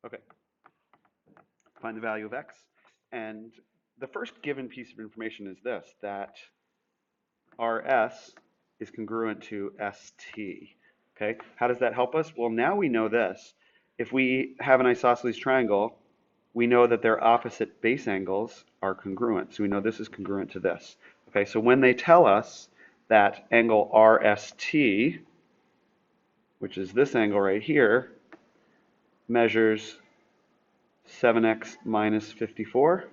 Okay, find the value of x. And the first given piece of information is this, that RS is congruent to ST. Okay, how does that help us? Well, now we know this. If we have an isosceles triangle, we know that their opposite base angles are congruent. So we know this is congruent to this. Okay, so when they tell us that angle RST, which is this angle right here, measures 7x minus 54,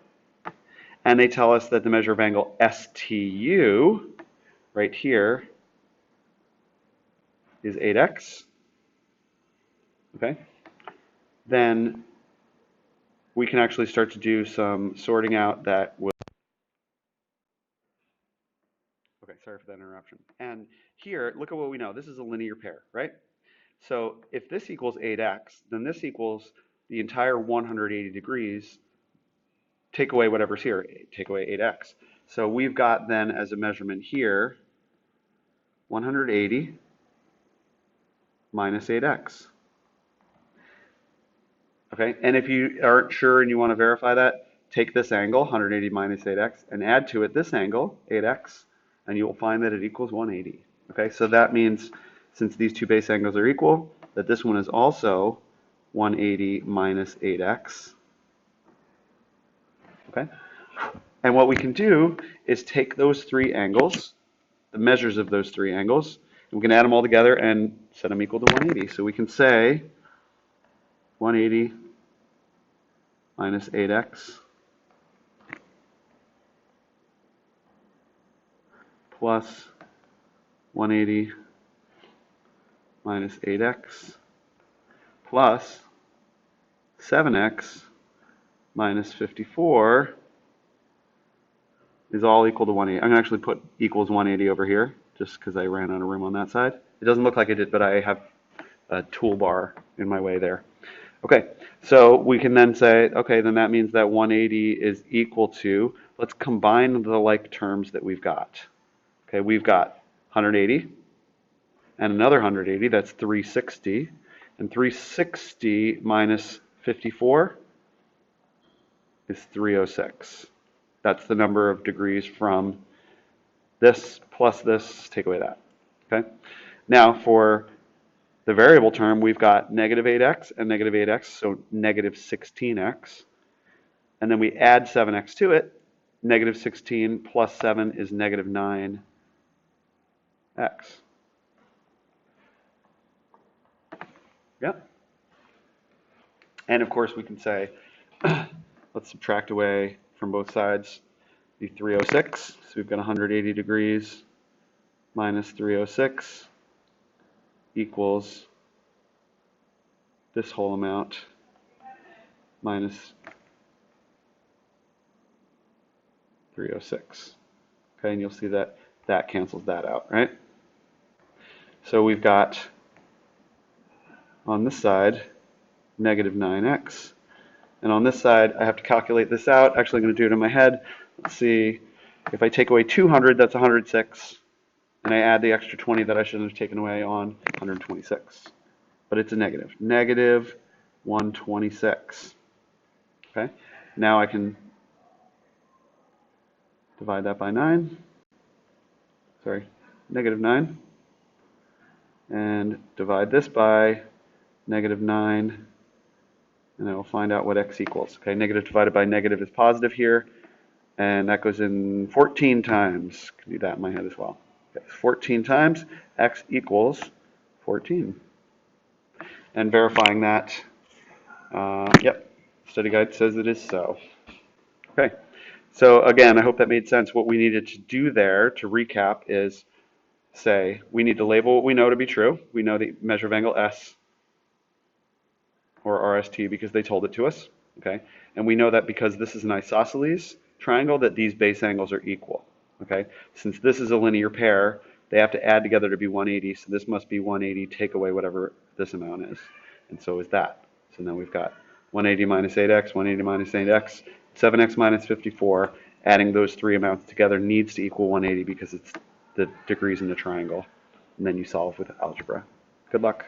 and they tell us that the measure of angle STU, right here, is 8x, okay, then we can actually start to do some sorting out that will. Okay, sorry for that interruption. And here, look at what we know. This is a linear pair, right? So if this equals 8x, then this equals the entire 180 degrees, take away whatever's here, take away 8x. So we've got then as a measurement here, 180 minus 8x. Okay, and if you aren't sure and you want to verify that, take this angle, 180 minus 8x, and add to it this angle, 8x, and you will find that it equals 180. Okay, so that means since these two base angles are equal, that this one is also 180 minus 8x. Okay, and what we can do is take those three angles, the measures of those three angles, and we can add them all together and set them equal to 180. So we can say 180 minus 8x plus 180 minus 8x plus 7x minus 54 is all equal to 180. I'm going to actually put equals 180 over here just because I ran out of room on that side. It doesn't look like I did, but I have a toolbar in my way there. Okay, so we can then say, okay, then that means that 180 is equal to, let's combine the like terms that we've got. Okay, we've got 180 and another 180, that's 360. And 360 minus 54 is 306. That's the number of degrees from this plus this, take away that. Okay, now for the variable term, we've got negative 8x and negative 8x, so negative 16x. And then we add 7x to it. Negative 16 plus 7 is negative 9x. Yep. And of course, we can say, let's subtract away from both sides the 306. So we've got 180 degrees minus 306 equals this whole amount minus 306. Okay, and you'll see that that cancels that out, right? So we've got on this side negative 9x, and on this side I have to calculate this out. Actually, I'm going to do it in my head. Let's see, if I take away 200, that's 106. And I add the extra 20 that I should have taken away on 126. But it's a negative. Negative 126. Okay? Now I can divide that by 9. Sorry, negative 9. And divide this by negative 9. And I will find out what x equals. Okay, negative divided by negative is positive here. And that goes in 14 times. I can do that in my head as well. 14 times, x equals 14. And verifying that, yep, study guide says it is so. Okay, so again, I hope that made sense. What we needed to do there, to recap, is say we need to label what we know to be true. We know the measure of angle S, or RST, because they told it to us. Okay, and we know that because this is an isosceles triangle, that these base angles are equal. Okay, since this is a linear pair, they have to add together to be 180, so this must be 180, take away whatever this amount is, and so is that. So now we've got 180 minus 8x, 180 minus 8x, 7x minus 54, adding those three amounts together needs to equal 180 because it's the degrees in the triangle, and then you solve with algebra. Good luck.